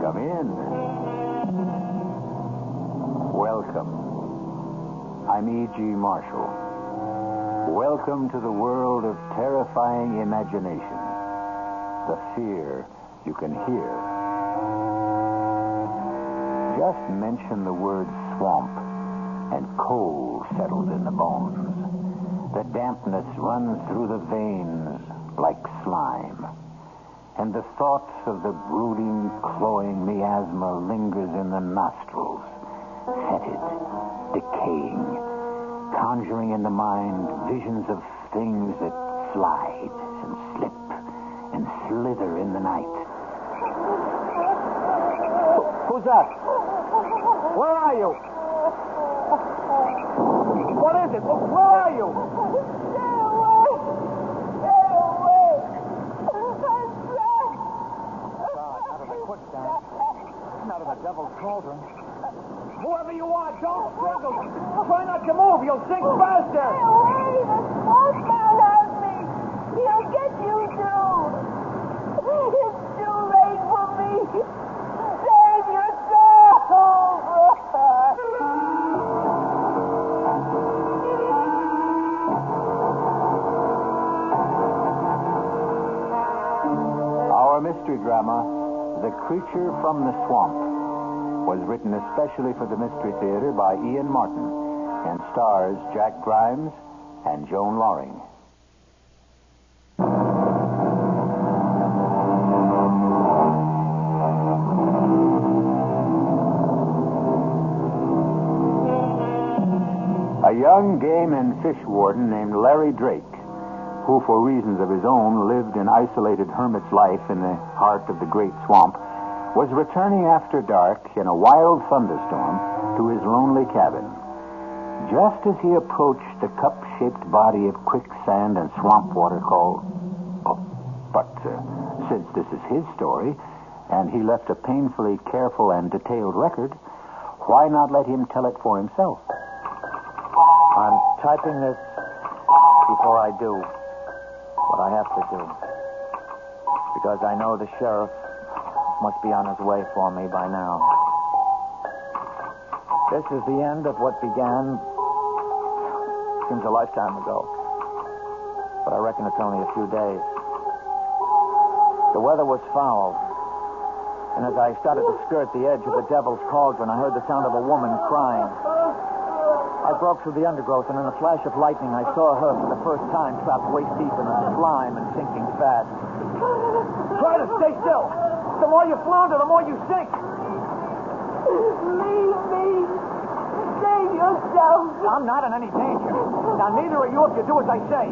Come in. Welcome. I'm E.G. Marshall. Welcome to the world of terrifying imagination. The fear you can hear. Just mention the word swamp, and cold settles in the bones. The dampness runs through the veins like slime. And the thoughts of the brooding, cloying miasma lingers in the nostrils, fetid, decaying, conjuring in the mind visions of things that slide and slip and slither in the night. Who's that? Where are you? What is it? Where are you? Stay away! Stay away! I'm trapped! God, out of the quicksand. Out of the devil's cauldron. Whoever you are, don't struggle. Try not to move. You'll sink faster. Stay away! The smoke man has me! He'll get you too! It's too late for me! Save yourself! Our mystery drama, The Creature from the Swamp, was written especially for the Mystery Theater by Ian Martin and stars Jack Grimes and Joan Loring. A young game and fish warden named Larry Drake, who for reasons of his own lived an isolated hermit's life in the heart of the great swamp, was returning after dark in a wild thunderstorm to his lonely cabin. Just as he approached the cup-shaped body of quicksand and swamp water called... since this is his story, and he left a painfully careful and detailed record, why not let him tell it for himself? I'm typing this before I do what I have to do. Because I know the sheriff must be on his way for me by now. This is the end of what began, seems a lifetime ago. But I reckon it's only a few days. The weather was foul. And as I started to skirt the edge of the Devil's Cauldron, I heard the sound of a woman crying. I broke through the undergrowth, and in a flash of lightning, I saw her for the first time trapped waist deep in the slime and sinking fast. Try to stay still. The more you flounder, the more you sink. Leave me! Save yourself! I'm not in any danger. Now, neither are you if you do as I say.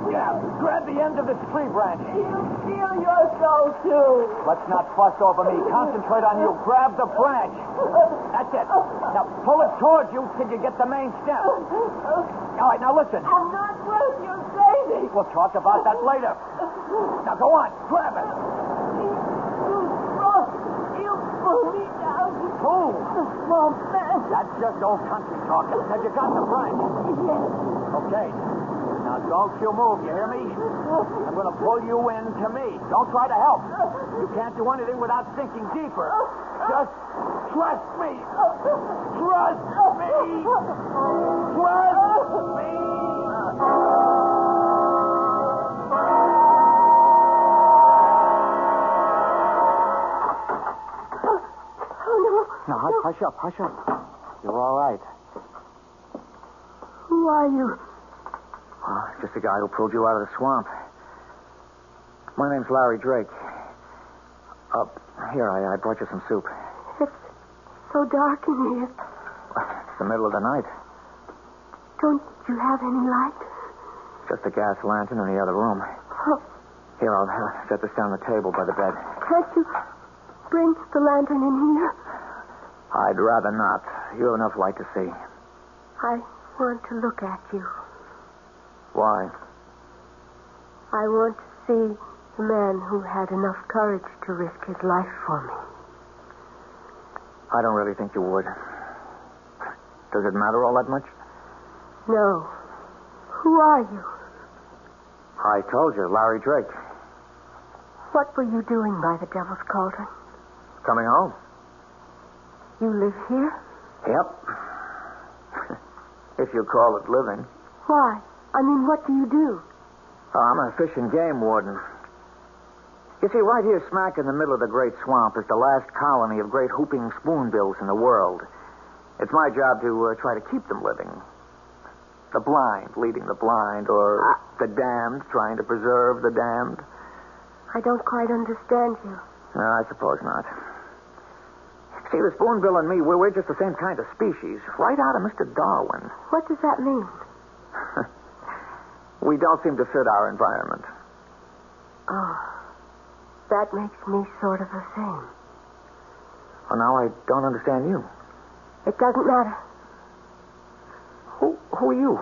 Yeah, grab the end of this tree branch. You feel your soul, too. Let's not fuss over me. Concentrate on you. Grab the branch. That's it. Now, pull it towards you till you get the main stem. All right, now listen. I'm not worth your saving. We'll talk about that later. Now, go on. Grab it. You pull me down. Who? The swamp man. That's just old country talk. Have you got the branch? Yes. Okay. Now, don't you move, you hear me? I'm going to pull you in to me. Don't try to help. You can't do anything without sinking deeper. Just trust me. Trust me. Trust me. Now, hush up, hush up. You're all right. Who are you? Just the guy who pulled you out of the swamp. My name's Larry Drake. Here, I brought you some soup. It's so dark in here. It's the middle of the night. Don't you have any light? Just a gas lantern in the other room. Oh, Here, I'll set this down the table by the bed. can't you bring the lantern in here? I'd rather not. You have enough light to see. I want to look at you. Why? I want to see the man who had enough courage to risk his life for me. I don't really think you would. Does it matter all that much? No. Who are you? I told you, Larry Drake. What were you doing by the Devil's Cauldron? Coming home. You live here? Yep. If you call it living. Why? I mean, what do you do? Oh, I'm a fish and game warden. You see, right here smack in the middle of the great swamp is the last colony of great whooping spoonbills in the world. It's my job to try to keep them living. The blind leading the blind, or the damned trying to preserve the damned. I don't quite understand you. No, I suppose not. See, the spoonbill and me, we're just the same kind of species. Right out of Mr. Darwin. What does that mean? We don't seem to fit our environment. Oh, that makes me sort of the same. Well, now I don't understand you. It doesn't matter. Who are you?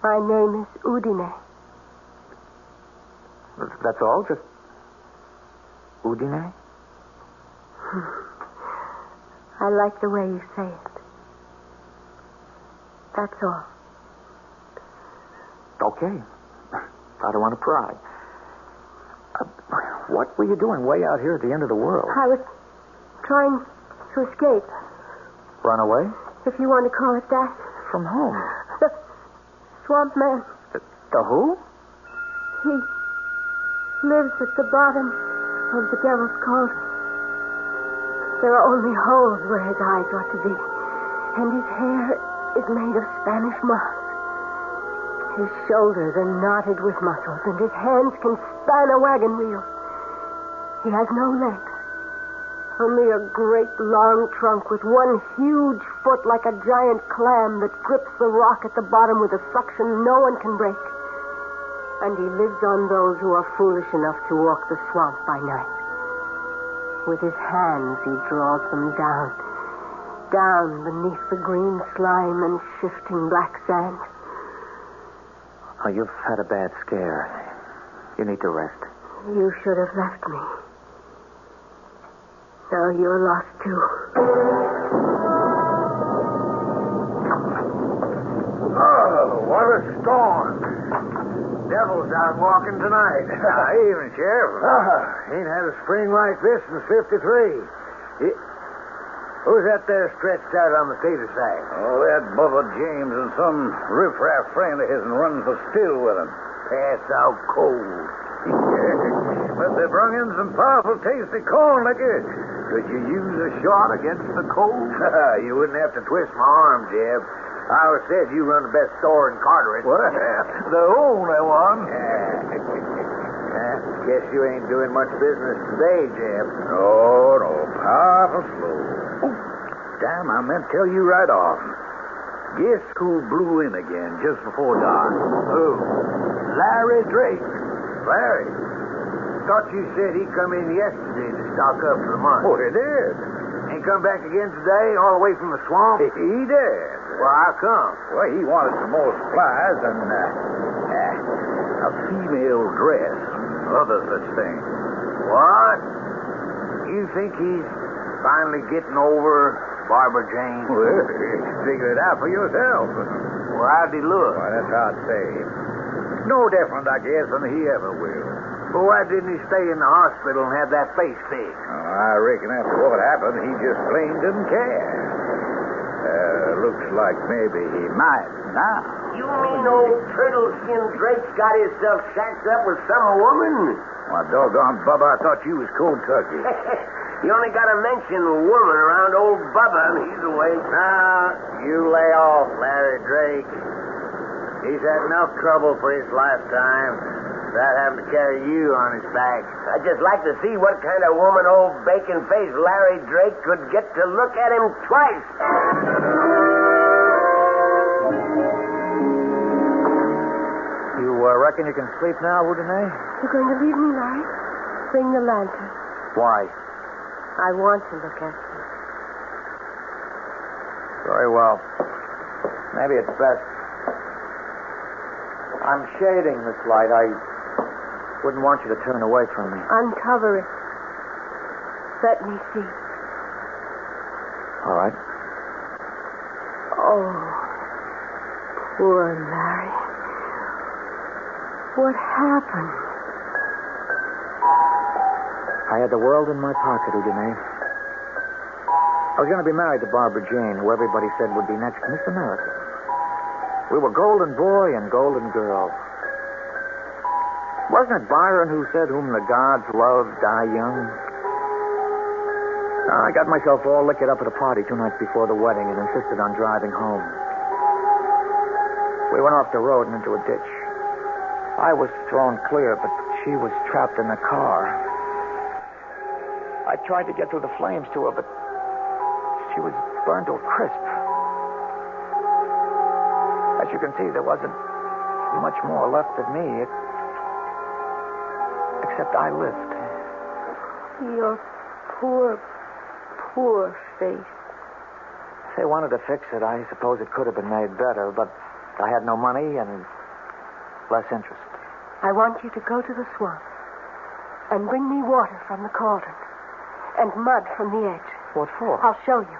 My name is Udine. That's all? Just Udine? I like the way you say it. That's all. Okay. I don't want to pry. What were you doing way out here at the end of the world? I was trying to escape, Run away? if you want to call it that. From whom? The swamp man. The who? He lives at the bottom of the Devil's Cauldron. There are only holes where his eyes ought to be, and his hair is made of Spanish moss. His shoulders are knotted with muscles, and his hands can span a wagon wheel. He has no legs, only a great long trunk with one huge foot like a giant clam that grips the rock at the bottom with a suction no one can break. And he lives on those who are foolish enough to walk the swamp by night. With his hands, he draws them down beneath the green slime and shifting black sand. Oh, you've had a bad scare. You need to rest. You should have left me. Now you're lost, too. Oh, what a storm. Devil's out walking tonight. Evening, Sheriff. Ain't had a spring like this since 53. Who's that there stretched out on the tater sack? Oh, that Bubba James and some riffraff friend of his running for still with him. Pass out cold. But they brung in some powerful tasty corn liquor. Could you use a shot against the cold? You wouldn't have to twist my arm, Jeb. I always said you run the best store in Carteret. Well, the only one. Guess you ain't doing much business today, Jeb. No, powerful slow. Oh, damn, I meant to tell you right off. Guess who blew in again just before dark? Who? Larry Drake. Larry? Thought you said he come in yesterday to stock up for the month. Oh, he did. Ain't come back again today, all the way from the swamp? He did. Well, how come? Well, he wanted some more supplies and a female dress, other such things. What? You think he's finally getting over Barbara Jane? Well, figure it out for yourself. Well, how'd he look? Why, that's hard to say. No different, I guess, than he ever will. Well, why didn't he stay in the hospital and have that face fixed? Oh, I reckon after what happened, he just plain didn't care. Looks like maybe he might now. You mean old turtle-skin Drake's got himself shacked up with some woman? Why, doggone Bubba, I thought you was cold turkey. You only got to mention woman around old Bubba and he's awake. Now, you lay off, Larry Drake. He's had enough trouble for his lifetime. Without having to carry you on his back. I'd just like to see what kind of woman old bacon-faced Larry Drake could get to look at him twice. You reckon you can sleep now, Udine? You're going to leave me, Larry? Bring the lantern. Why? I want to look at you. Very well. Maybe it's best. I'm shading this light. I wouldn't want you to turn away from me. Uncover it. Let me see. All right. Oh, poor Larry. What happened? I had the world in my pocket, Udine. I was going to be married to Barbara Jane, who everybody said would be next Miss America. We were golden boy and golden girl. Wasn't it Byron who said, "Whom the gods love, die young"? I got myself all liquored up at a party 2 nights before the wedding and insisted on driving home. We went off the road and into a ditch. I was thrown clear, but she was trapped in the car. I tried to get through the flames to her, but she was burned to a crisp. As you can see, there wasn't much more left of me, except I lived. Your poor face. If they wanted to fix it, I suppose it could have been made better, but I had no money and less interest. I want you to go to the swamp and bring me water from the cauldron and mud from the edge. What for? I'll show you.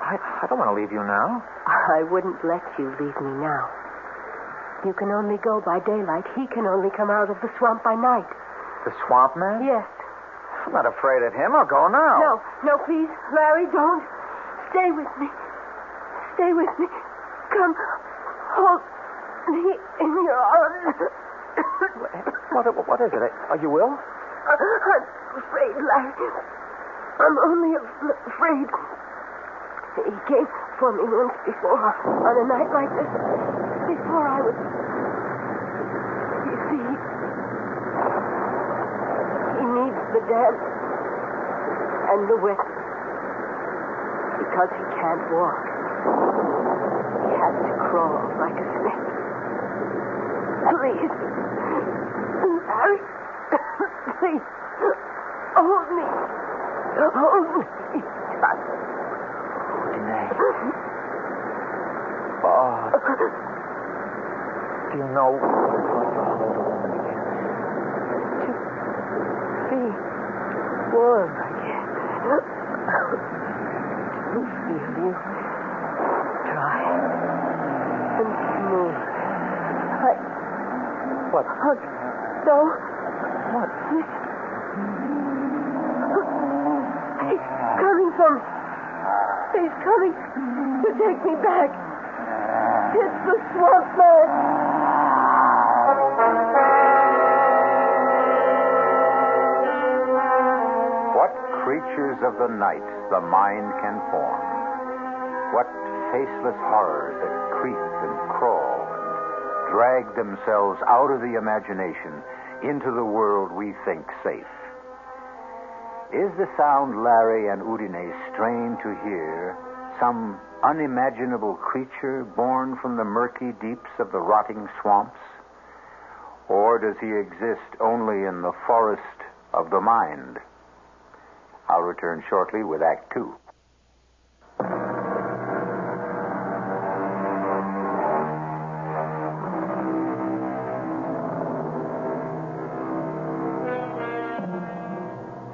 I don't want to leave you now. I wouldn't let you leave me now. You can only go by daylight. He can only come out of the swamp by night. The swamp man? Yes. I'm not afraid of him. I'll go now. No, please. Larry, don't. Stay with me. Stay with me. Come. Hold me in your arms. What is it? Are you ill? I'm afraid, Larry. I'm only afraid. He came for me once before on a night like this. Before I was... You see, he needs the dance and the whip because he can't walk. He has to crawl like a snake. Please, Larry, please, hold me. Hold me. Oh, do you know what it's like to hold a woman again? To be warm again. To feel you dry and smooth. What? No. What? He's coming from... He's coming to take me back. It's the swamp man. What creatures of the night the mind can form. What faceless horrors that creep and crawl and drag themselves out of the imagination into the world we think safe. Is the sound Larry and Udine strain to hear some unimaginable creature born from the murky deeps of the rotting swamps? Or does he exist only in the forest of the mind? I'll return shortly with Act 2.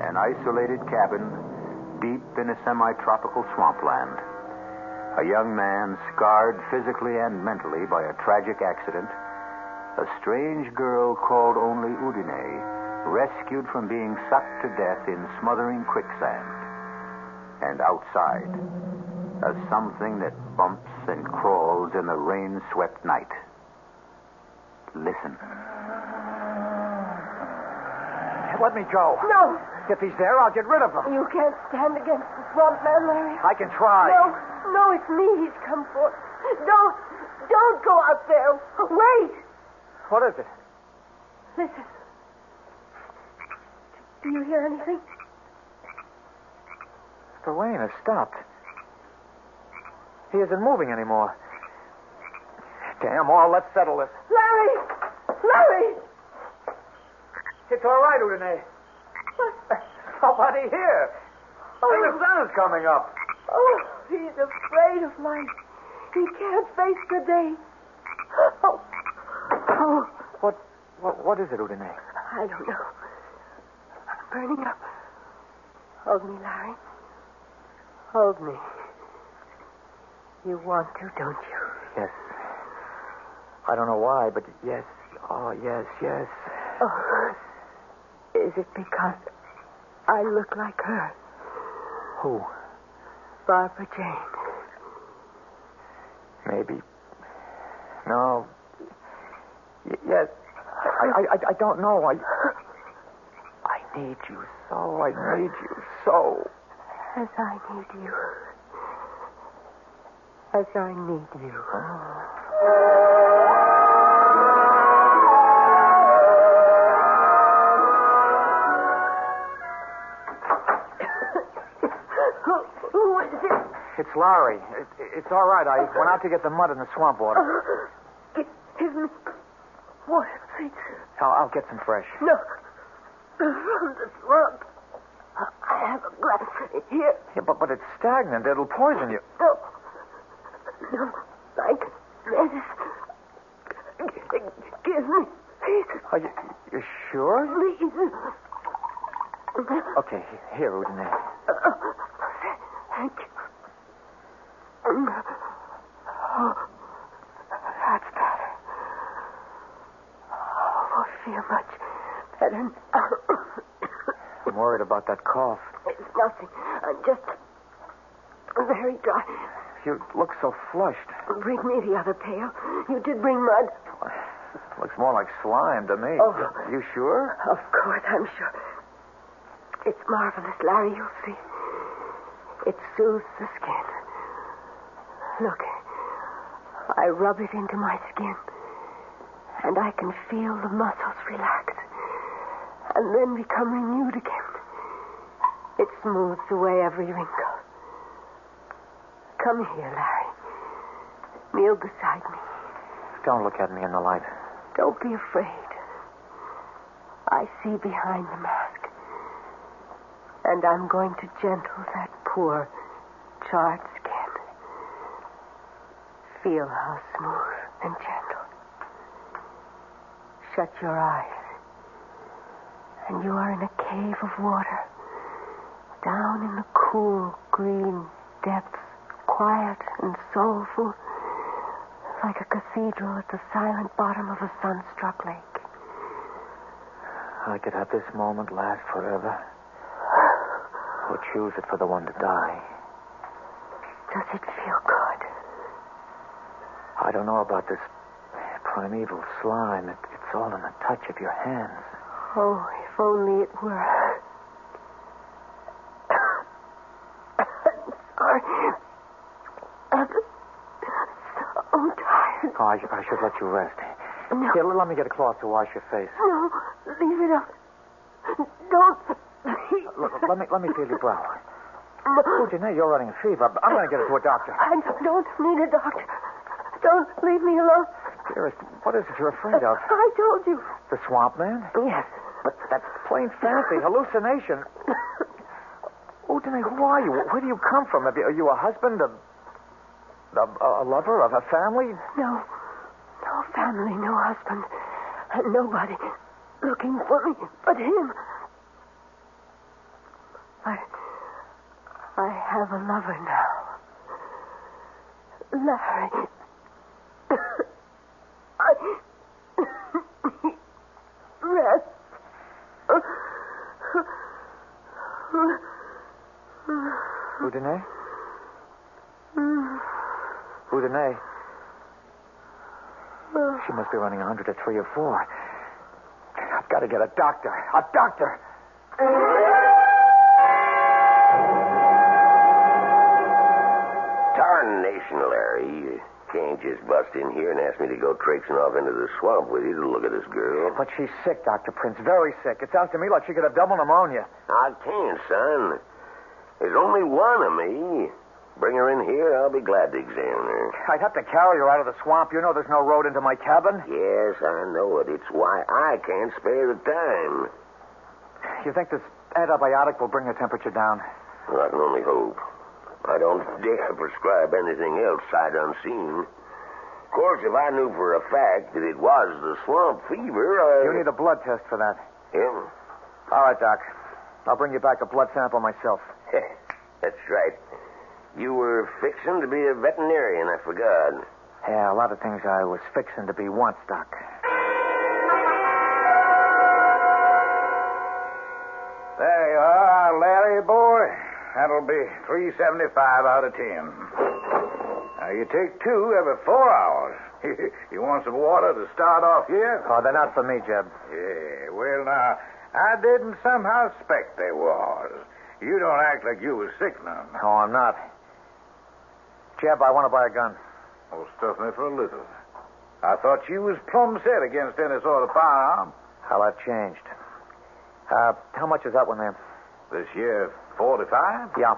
An isolated cabin deep in a semi-tropical swampland. A young man scarred physically and mentally by a tragic accident. A strange girl called only Udine, rescued from being sucked to death in smothering quicksand. And outside, a something that bumps and crawls in the rain-swept night. Listen. Let me go. No. If he's there, I'll get rid of him. You can't stand against the swamp man, Larry. I can try. No, it's me he's come for. Don't go out there. Wait. What is it? Listen. Do you hear anything? The rain has stopped. He isn't moving anymore. Damn all, let's settle this. Larry! It's all right, Udine. Nobody here. And the sun is coming up. Oh, he's afraid of life. He can't face the day. Oh. What is it, Udine? I don't know. I'm burning up. Hold me, Larry. Hold me. You want to, don't you? Yes. I don't know why, but yes. Oh, yes. Oh, is it because I look like her. Who? Barbara Jane. Maybe. No. Yes. I don't know. I need you so. I need you so. As I need you. As I need you. Who is it? It's Larry. It's all right. I went out to get the mud in the swamp water. Give me water, please. I'll get some fresh. No. From the swamp. I have a glass here. Yeah, but it's stagnant. It'll poison you. No. No. Like medicine. Give me, please. Are you sure? Please. Okay, here, Udine. Thank you. Oh, that's better. Oh, I feel much better now. I'm worried about that cough. It's nothing. I'm just very dry. You look so flushed. Bring me the other pail. You did bring mud. Looks more like slime to me. Oh. You sure? Of course, I'm sure. It's marvelous, Larry. You'll see. It soothes the skin. Look, I rub it into my skin, and I can feel the muscles relax, and then become renewed again. It smooths away every wrinkle. Come here, Larry. Kneel beside me. Don't look at me in the light. Don't be afraid. I see behind the mask. And I'm going to gentle that poor, charred skin. Feel how smooth and gentle. Shut your eyes. And you are in a cave of water. Down in the cool, green depths. Quiet and soulful. Like a cathedral at the silent bottom of a sun-struck lake. I could have this moment last forever. Or choose it for the one to die. Does it feel good? I don't know about this primeval slime. It's all in the touch of your hands. Oh, if only it were. I'm sorry. I'm so tired. Oh, I should let you rest. No. Here, let me get a cloth to wash your face. No, leave it up. Don't. Look, let me feel your brow. No. Oh, Janae, you're running a fever. I'm going to get it to a doctor. I don't need a doctor. Don't leave me alone. Dearest, what is it you're afraid of? I told you. The swamp man? Yes. But that's plain fancy, hallucination. Oh, Janae, who are you? Where do you come from? Are you a husband, a lover, of a family? No. No family, no husband. And nobody looking for me but him. I have a lover now. Larry. Rest. Udine? Udine? She must be running 100 at 3 or 4. I've got to get a doctor. A doctor! Tarnation, Larry. You can't just bust in here and ask me to go traipsing off into the swamp with you to look at this girl. But she's sick, Dr. Prince. Very sick. It sounds to me like she could have double pneumonia. I can't, son. There's only one of me. Bring her in here. I'll be glad to examine her. I'd have to carry her out of the swamp. You know there's no road into my cabin. Yes, I know it. It's why I can't spare the time. You think this antibiotic will bring her temperature down? Well, I can only hope. I don't dare prescribe anything else sight unseen. Of course, if I knew for a fact that it was the swamp fever, You need a blood test for that. Yeah? All right, Doc. I'll bring you back a blood sample myself. That's right. You were fixing to be a veterinarian, I forgot. Yeah, a lot of things I was fixing to be once, Doc. There you are. that'll be $3.75 out of 10. Now, you take 2 every 4 hours. You want some water to start off here? Oh, they're not for me, Jeb. Yeah, well, now, I didn't somehow suspect they was. You don't act like you was sick none. Oh, I'm not. Jeb, I want to buy a gun. Oh, stuff me for a little. I thought you was plumb set against any sort of firearm. Well, I've changed. How much is that one there? This year, 45? Yeah.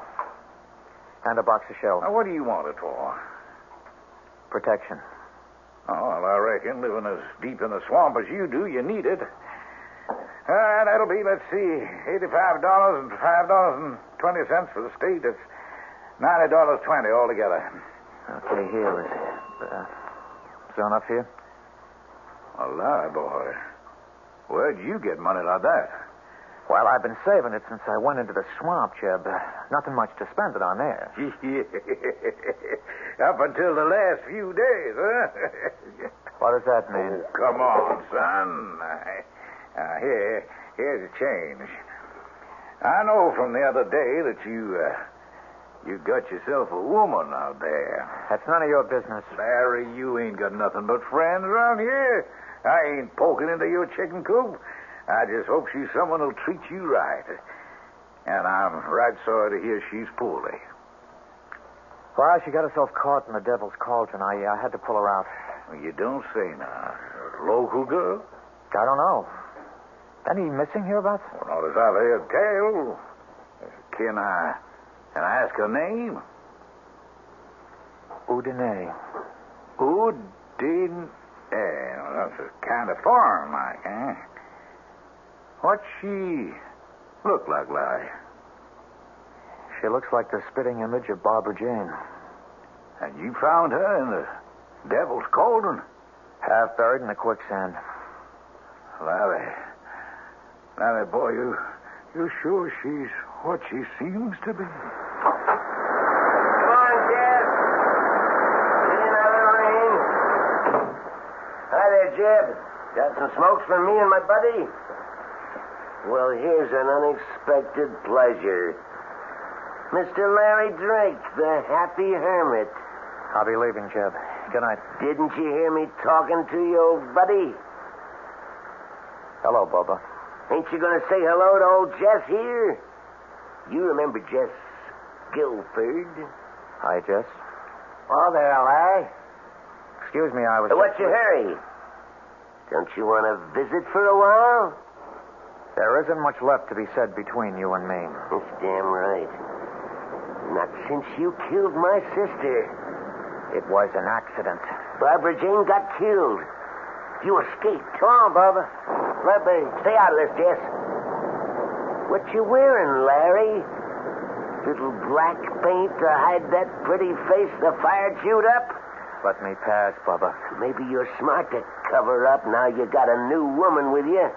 And a box of shells. Now, what do you want it for? Protection. Oh, well, I reckon, living as deep in the swamp as you do, you need it. That'll be, let's see, $85 and $5.20 for the state. That's $90.20 altogether. Okay, here. Is there enough here? A lie, boy. Where'd you get money like that? Well, I've been saving it since I went into the swamp, Jeb. Nothing much to spend it on there. Up until the last few days, huh? What does that mean? Oh, come on, son. Here's a change. I know from the other day that you got yourself a woman out there. That's none of your business. Larry, you ain't got nothing but friends around here. I ain't poking into your chicken coop. I just hope she's someone who'll treat you right. And I'm right sorry to hear she's poorly. Well, she got herself caught in the devil's cauldron. I had to pull her out. Well, you don't say now. Local girl? I don't know. Any missing hereabouts? Well, not as I've heard tell. Can I ask her name? Udine. Udine. Well, that's a kind of foreign like, eh? What's she look like, Larry? She looks like the spitting image of Barbara Jane. And you found her in the devil's cauldron? Half buried in the quicksand. Larry, boy, you sure she's what she seems to be? Come on, Jeb. Get in out of the rain. Hi there, Jeb. Got some smokes for me and my buddy? Well, here's an unexpected pleasure. Mr. Larry Drake, the happy hermit. I'll be leaving, Jeb. Good night. Didn't you hear me talking to you, old buddy? Hello, Bubba. Ain't you going to say hello to old Jess here? You remember Jess Guilford? Hi, Jess. Oh, there, Larry. Excuse me, I was... What's your hurry? Don't you want to visit for a while? There isn't much left to be said between you and me. That's damn right. Not since you killed my sister. It was an accident. Barbara Jane got killed. You escaped. Come on, Barbara. Stay out of this, Jess. What you wearing, Larry? Little black paint to hide that pretty face the fire chewed up? Let me pass, Bubba. Maybe you're smart to cover up now you got a new woman with you.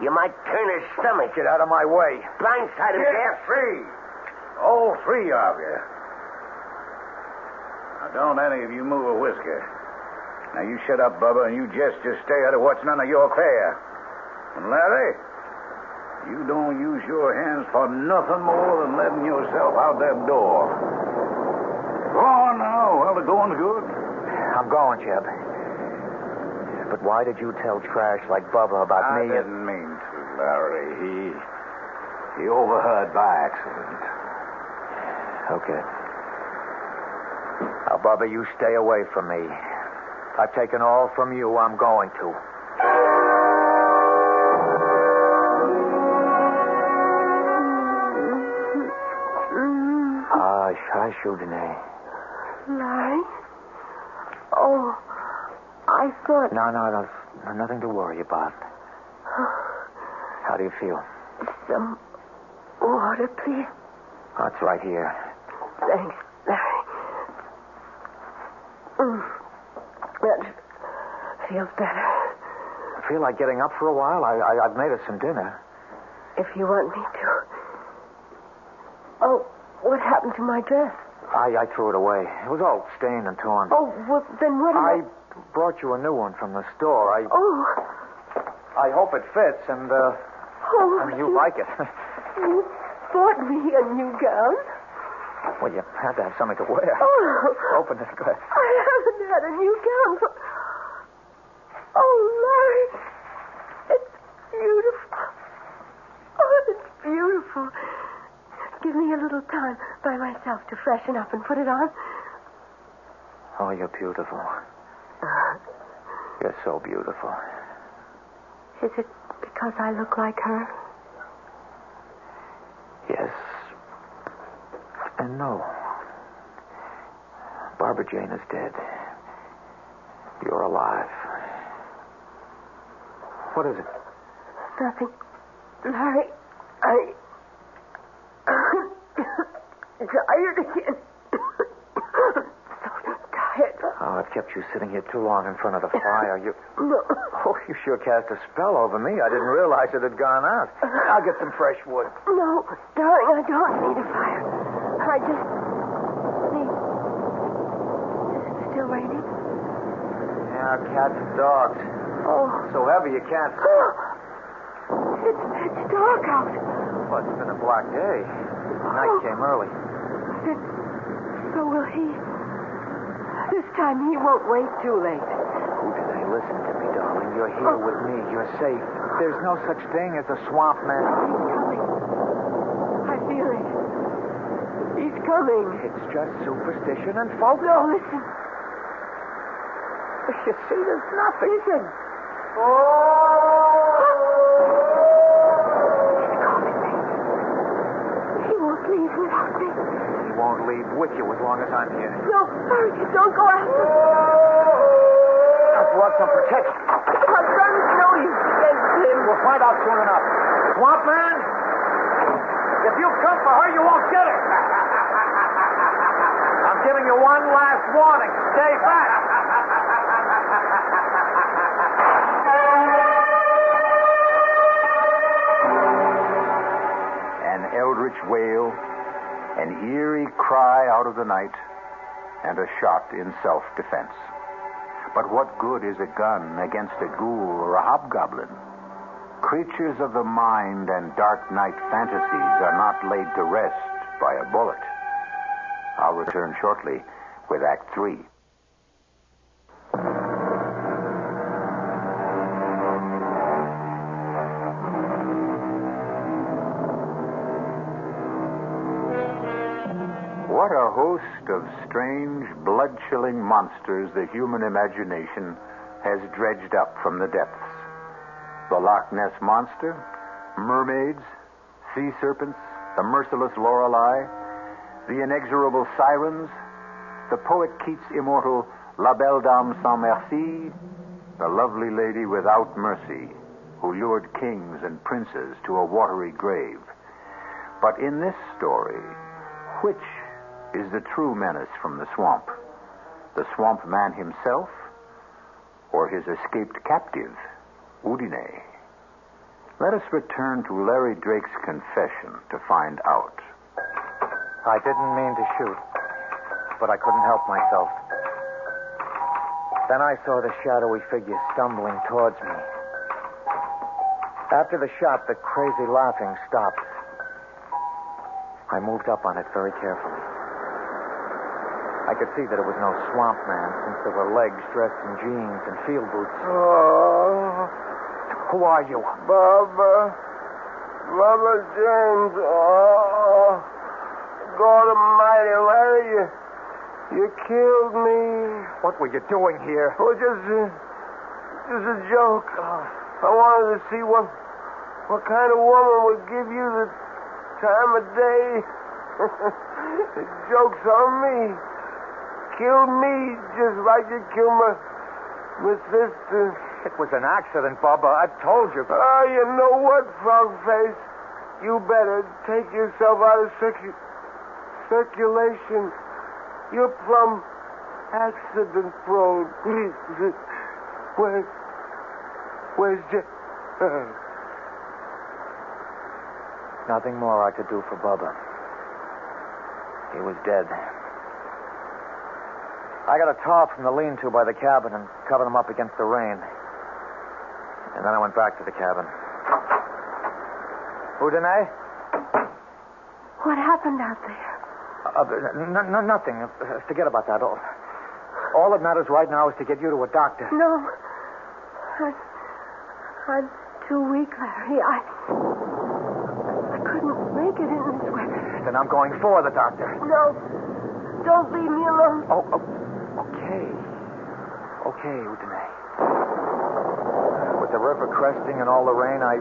You might turn her stomach. Get out of my way. Blindside him, Jeff. Free. All 3 of you. Now, don't any of you move a whisker. Now, you shut up, Bubba, and you just stay out of what's none of your affair. And Larry, you don't use your hands for nothing more than letting yourself out that door. Go on now. Well, the going's good. I'm going, Jeb. But why did you tell trash like Bubba about I me? didn't mean to, Larry. He overheard by accident. Okay. Now, Bubba, you stay away from me. I've taken all from you. I'm going to. Hush, Udine. Larry? Oh, I thought... No, nothing to worry about. How do you feel? Some water, please. Oh, it's right here. Thanks, Larry. That feels better. I feel like getting up for a while. I've made us some dinner. If you want me to. Oh, what happened to my dress? I threw it away. It was all stained and torn. Oh, well, then what am I brought you a new one from the store. Oh. I hope it fits, and, Oh, you like it. bought me a new gown. Well, you had to have something to wear. Oh. Open this, go ahead. I haven't had a new gown for... Oh, Larry. It's beautiful. Oh, it's beautiful. Give me a little time by myself to freshen up and put it on. Oh, you're beautiful. You're so beautiful. Is it because I look like her? Yes. And no. Barbara Jane is dead. You're alive. What is it? Nothing. Larry, I'm tired again. So tired. Oh, I've kept you sitting here too long in front of the fire. You... No. Oh, you sure cast a spell over me. I didn't realize it had gone out. I'll get some fresh wood. No, darling, I don't need a fire. I just need... Is it still raining? Yeah, cats and dogs. Oh. So heavy you can't see. It's dark out. Well, it's been a black day. Night came early. Then so will he. This time he won't wait too late. Udine, listen to me, darling. You're here with me. You're safe. There's no such thing as a swamp man. He's coming. I feel it. He's coming. It's just superstition and folk. No, listen. You see, there's nothing. Listen. He won't leave without me. He won't leave with you as long as I'm here. No, hurry, don't go after him. I've brought some protection. My son's no use against him. We'll find out soon enough. Swamp man, if you come for her, you won't get it. I'm giving you one last warning. Stay back. An eldritch wail, an eerie cry out of the night, and a shot in self-defense. But what good is a gun against a ghoul or a hobgoblin? Creatures of the mind and dark night fantasies are not laid to rest by a bullet. I'll return shortly with Act 3. What a host of strange, blood-chilling monsters the human imagination has dredged up from the depths. The Loch Ness Monster, mermaids, sea serpents, the merciless Lorelei, the inexorable sirens, the poet Keats' immortal La Belle Dame Sans Merci, the lovely lady without mercy who lured kings and princes to a watery grave. But in this story, which is the true menace from the swamp? The swamp man himself, or his escaped captive, Udine? Let us return to Larry Drake's confession to find out. I didn't mean to shoot, but I couldn't help myself. Then I saw the shadowy figure stumbling towards me. After the shot, the crazy laughing stopped. I moved up on it very carefully. I could see that it was no swamp man, since there were legs dressed in jeans and field boots. Oh, Who are you? Barbara James. Oh, God Almighty, Larry, you killed me. What were you doing here? Oh, just a joke. I wanted to see what kind of woman would give you the time of day. The joke's on me. Kill me just like you killed my sister. It was an accident, Bubba. I've told you. Oh, you know what, Frogface? You better take yourself out of circulation. You're plumb accident prone. Where's Jeff? Nothing more I could do for Bubba. He was dead. I got a tarp from the lean-to by the cabin and covered him up against the rain. And then I went back to the cabin. Udine? What happened out there? Nothing. Forget about that. All that matters right now is to get you to a doctor. No. I'm too weak, Larry. I couldn't make it in this weather. Then I'm going for the doctor. No. Don't leave me alone. Okay. Okay, Udine. With the river cresting and all the rain, I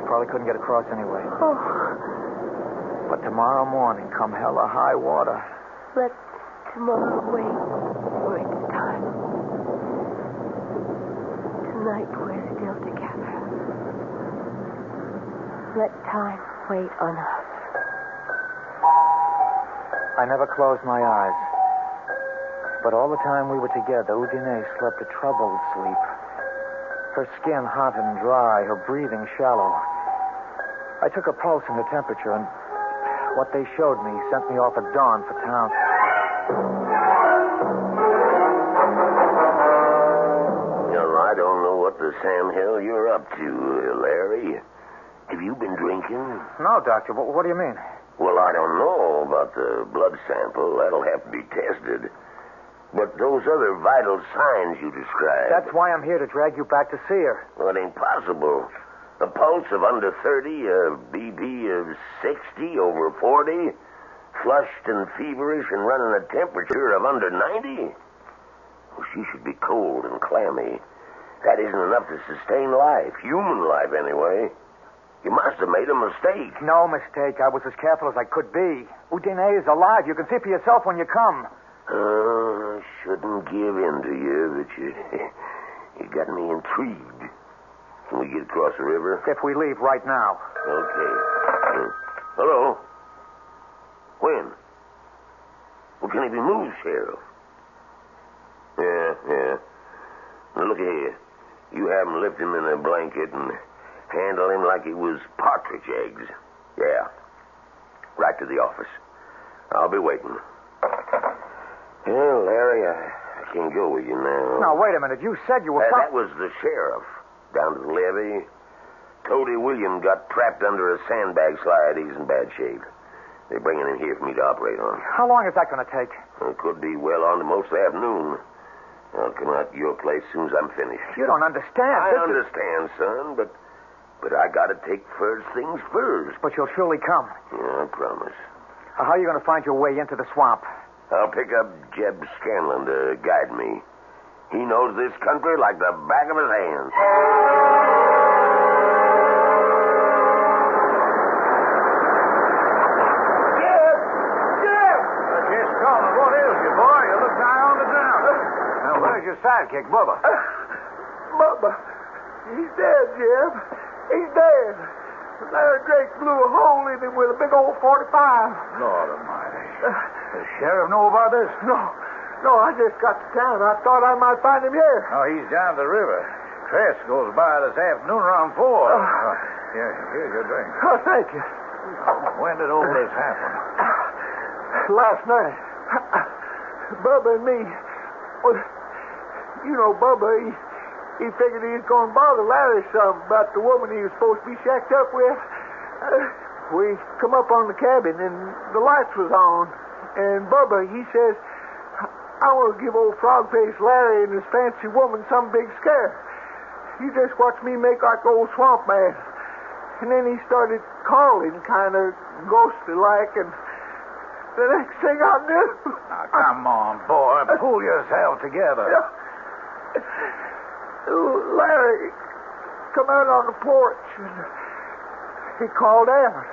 probably couldn't get across anyway. Oh. But tomorrow morning, come hell or high water. Let tomorrow wait for its time. Tonight we're still together. Let time wait on us. I never closed my eyes. But all the time we were together, Udine slept a troubled sleep. Her skin hot and dry, her breathing shallow. I took her pulse and her temperature, and what they showed me sent me off at dawn for town. Well, I don't know what the Sam Hill you're up to, Larry. Have you been drinking? No, Doctor. What do you mean? Well, I don't know about the blood sample. That'll have to be tested. But those other vital signs you described... That's why I'm here, to drag you back to see her. Well, it ain't possible. A pulse of under 30, a BP of 60 over 40, flushed and feverish and running a temperature of under 90? Well, she should be cold and clammy. That isn't enough to sustain life, human life anyway. You must have made a mistake. No mistake. I was as careful as I could be. Udine is alive. You can see for yourself when you come. I shouldn't give in to you, but you got me intrigued. Can we get across the river? If we leave right now. Okay. Hello? When? Well, can he be moved, Sheriff? Yeah. Now, look here. You have him lift him in a blanket and handle him like he was partridge eggs. Yeah. Right to the office. I'll be waiting. Well, Larry, I can't go with you now. Now, wait a minute. You said you were... That was the sheriff. Down to the levee. Cody William got trapped under a sandbag slide. He's in bad shape. They're bringing him here for me to operate on. How long is that going to take? It could be well on to most of the afternoon. I'll come out to your place as soon as I'm finished. You don't understand. I understand, son, but I got to take first things first. But you'll surely come. Yeah, I promise. How are you going to find your way into the swamp? I'll pick up Jeb Scanlon to guide me. He knows this country like the back of his hand. Jeb! Just calling. What is you, boy? You look nigh on the ground. Now, where's your sidekick, Bubba? Bubba, he's dead, Jeb. He's dead. Larry Drake blew a hole in him with a big old 45. Lord almighty. The sheriff know about this? No, I just got to town. I thought I might find him here. Oh, he's down the river. Tress goes by this afternoon around 4. Here's your drink. Oh, thank you. When did all this happen? Last night. Bubba and me. Well, you know, Bubba, he figured he was going to bother Larry some about the woman he was supposed to be shacked up with. We come up on the cabin, and the lights was on. And Bubba, he says, I want to give old frog-faced Larry and his fancy woman some big scare. You just watch me make like old swamp man. And then he started calling kind of ghostly-like, and the next thing I knew... Now, come on, boy. Pull yourself together. Larry come out on the porch, and he called out.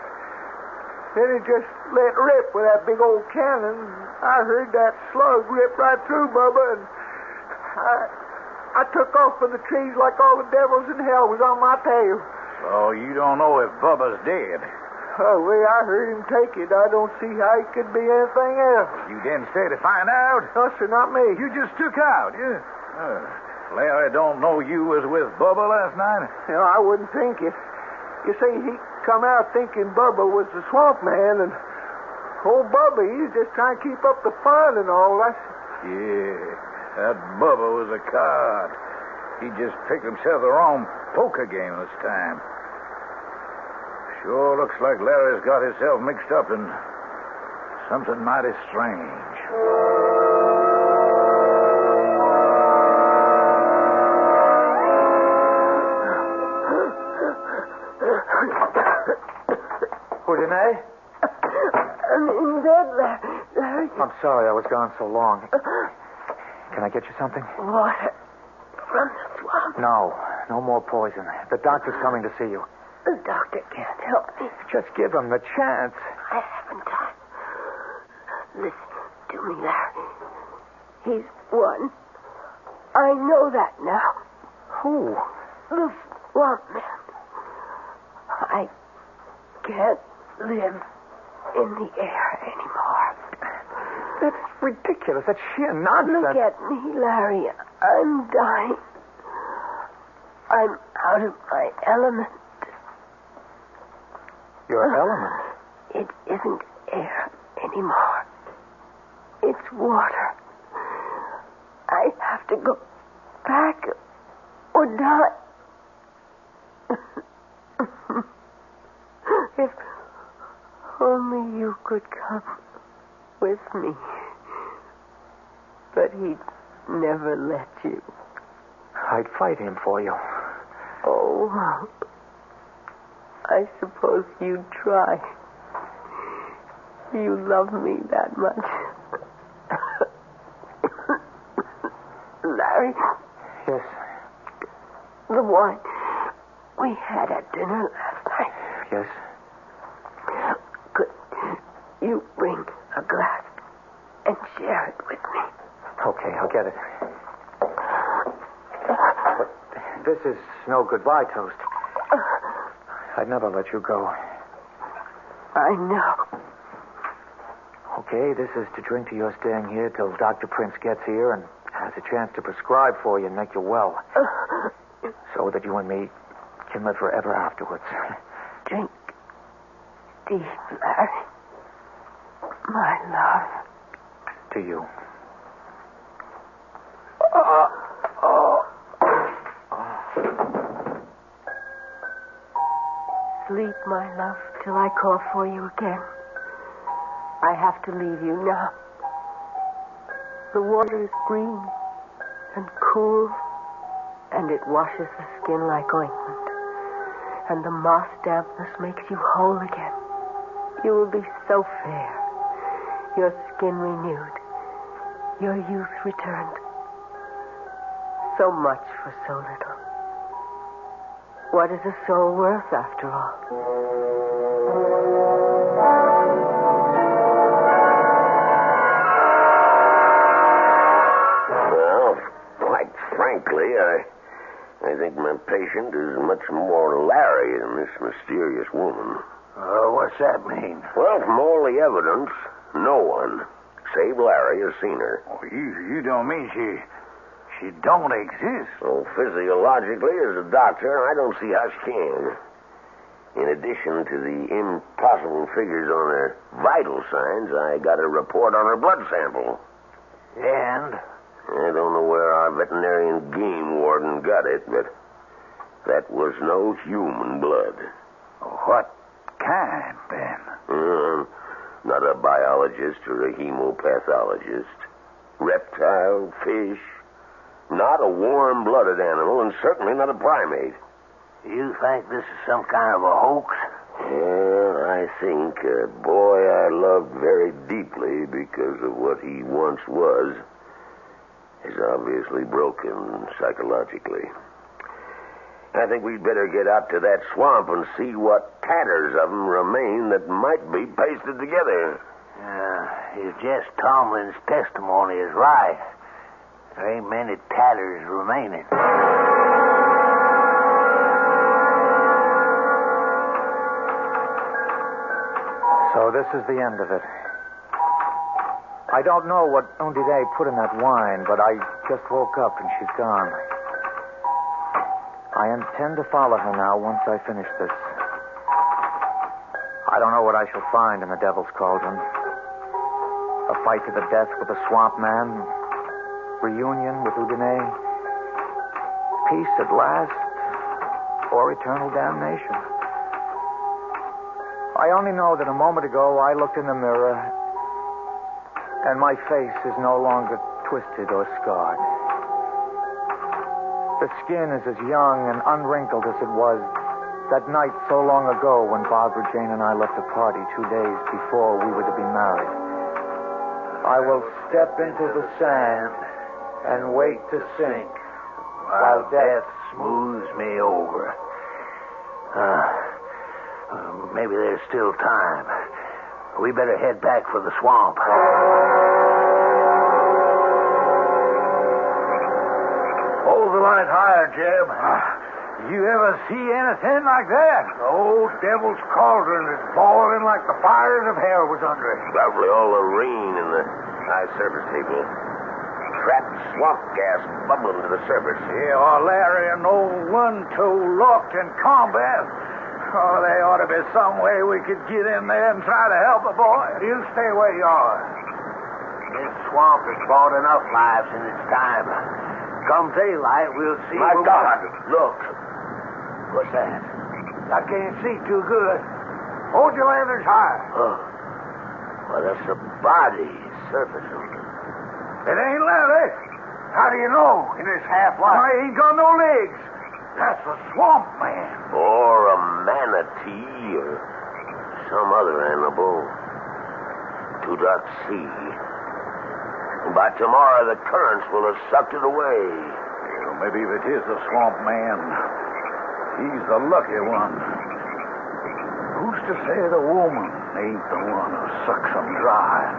Then he just let rip with that big old cannon. I heard that slug rip right through Bubba, and I took off for the trees like all the devils in hell was on my tail. So you don't know if Bubba's dead? Oh, the way I heard him take it, I don't see how he could be anything else. You didn't stay to find out? No, sir, not me. You just took out, yeah? Larry don't know you was with Bubba last night? You know, I wouldn't think it. You see, he come out thinking Bubba was the swamp man, and old Bubba, he's just trying to keep up the fun and all that. Yeah, that Bubba was a card. He just picked himself the wrong poker game this time. Sure looks like Larry's got himself mixed up in something mighty strange. Houdini? I'm in bed, Larry. I'm sorry I was gone so long. Can I get you something? Water from the swamp. No more poison. The doctor's coming to see you. The doctor can't help me. Just give him the chance. I haven't time. Listen to me, Larry. He's won. I know that now. Who? The swamp man. I can't live in the air anymore. That's ridiculous. That's sheer nonsense. Look at me, Larry. I'm dying. I'm out of my element. Your element? It isn't air anymore. It's water. I have to go back or die. If only you could come with me. But he'd never let you. I'd fight him for you. Oh, I suppose you'd try. You love me that much. Larry. Yes. The wine we had at dinner last night. Yes. Could you bring a glass and share it with me? Okay, I'll get it. But this is no goodbye toast. I'd never let you go. I know. Okay, this is to drink to your staying here till Dr. Prince gets here and has a chance to prescribe for you and make you well. So that you and me can live forever afterwards. Drink deep, Larry. My love. To you. Sleep, my love, till I call for you again. I have to leave you now. The water is green and cool, and it washes the skin like ointment. And the moss dampness makes you whole again. You will be so fair, your skin renewed, your youth returned. So much for so little. What is a soul worth, after all? Well, quite frankly, I think my patient is much more Larry than this mysterious woman. What's that mean? Well, from all the evidence, no one, save Larry, has seen her. Oh, you don't mean she don't exist? So physiologically, as a doctor, I don't see how she can. In addition to the impossible figures on her vital signs, I got a report on her blood sample. And? I don't know where our veterinarian game warden got it, but that was no human blood. What kind, then? Not a biologist or a hemopathologist. Reptile, fish. Not a warm-blooded animal, and certainly not a primate. You think this is some kind of a hoax? Well, I think a boy I loved very deeply because of what he once was is obviously broken psychologically. I think we'd better get out to that swamp and see what tatters of them remain that might be pasted together. If Jess Tomlin's testimony is right, there ain't many tatters remaining. So this is the end of it. I don't know what Undide put in that wine, but I just woke up and she's gone. I intend to follow her now once I finish this. I don't know what I shall find in the Devil's Cauldron. A fight to the death with the Swamp Man. Reunion with Undine. Peace at last. Or eternal damnation. I only know that a moment ago I looked in the mirror and my face is no longer twisted or scarred. The skin is as young and unwrinkled as it was that night so long ago when Barbara Jane and I left the party 2 days before we were to be married. I will step into the sand and wait to sink while death smooths me over. Maybe there's still time. We better head back for the swamp. Hold the light higher, Jeb. You ever see anything like that? The old devil's cauldron is boiling like the fires of hell was under it. Probably all the rain and the high surface table. Trapped swamp gas bubbling to the surface. Yeah, Larry and old One-Toe locked in combat. Oh, there ought to be some way we could get in there and try to help the boy. You stay where you are. This swamp has brought enough lives in its time. Come daylight, we'll see. My God! Look. What's that? I can't see too good. Hold your lanterns high. Oh. Well, that's a body surfacing. It ain't Larry. How do you know in this half-light? I ain't got no legs. That's a swamp man. Or a manatee or some other animal. To that sea. By tomorrow, the currents will have sucked it away. Well, maybe if it is the swamp man, he's the lucky one. Who's to say the woman ain't the one who sucks them dry,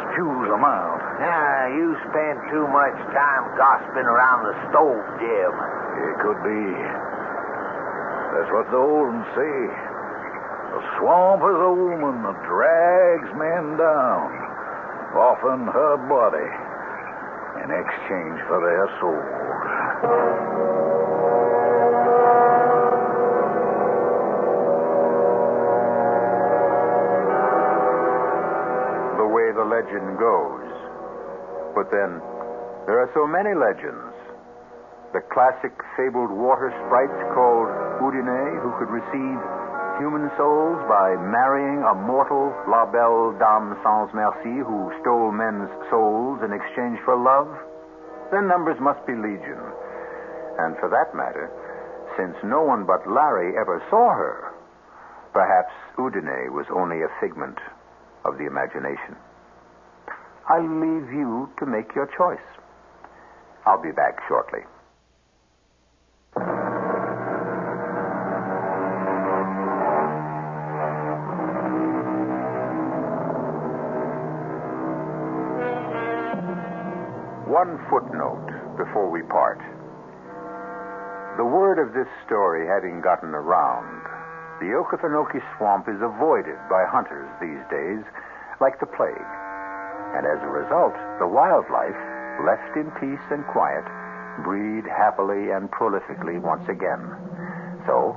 spews them out? You spend too much time gossiping around the stove, Jim. It could be. That's what the old ones say. The swamp is a woman that drags men down, often her body, in exchange for their souls. The way the legend goes. But then, there are so many legends. The classic fabled water sprites called Udine, who could receive human souls by marrying a mortal La Belle Dame Sans Merci who stole men's souls in exchange for love. Their numbers must be legion. And for that matter, since no one but Larry ever saw her, perhaps Udine was only a figment of the imagination. I'll leave you to make your choice. I'll be back shortly. One footnote before we part. The word of this story having gotten around, the Okefenokee Swamp is avoided by hunters these days like the plague. And as a result, the wildlife, left in peace and quiet, breed happily and prolifically once again. So,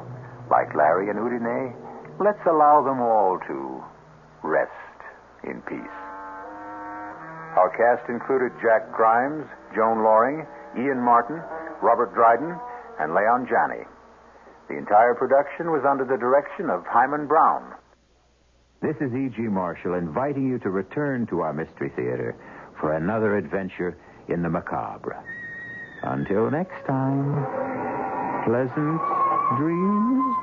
like Larry and Udine, let's allow them all to rest in peace. Our cast included Jack Grimes, Joan Loring, Ian Martin, Robert Dryden, and Leon Janney. The entire production was under the direction of Hyman Brown. This is E.G. Marshall inviting you to return to our Mystery Theater for another adventure in the macabre. Until next time, pleasant dreams.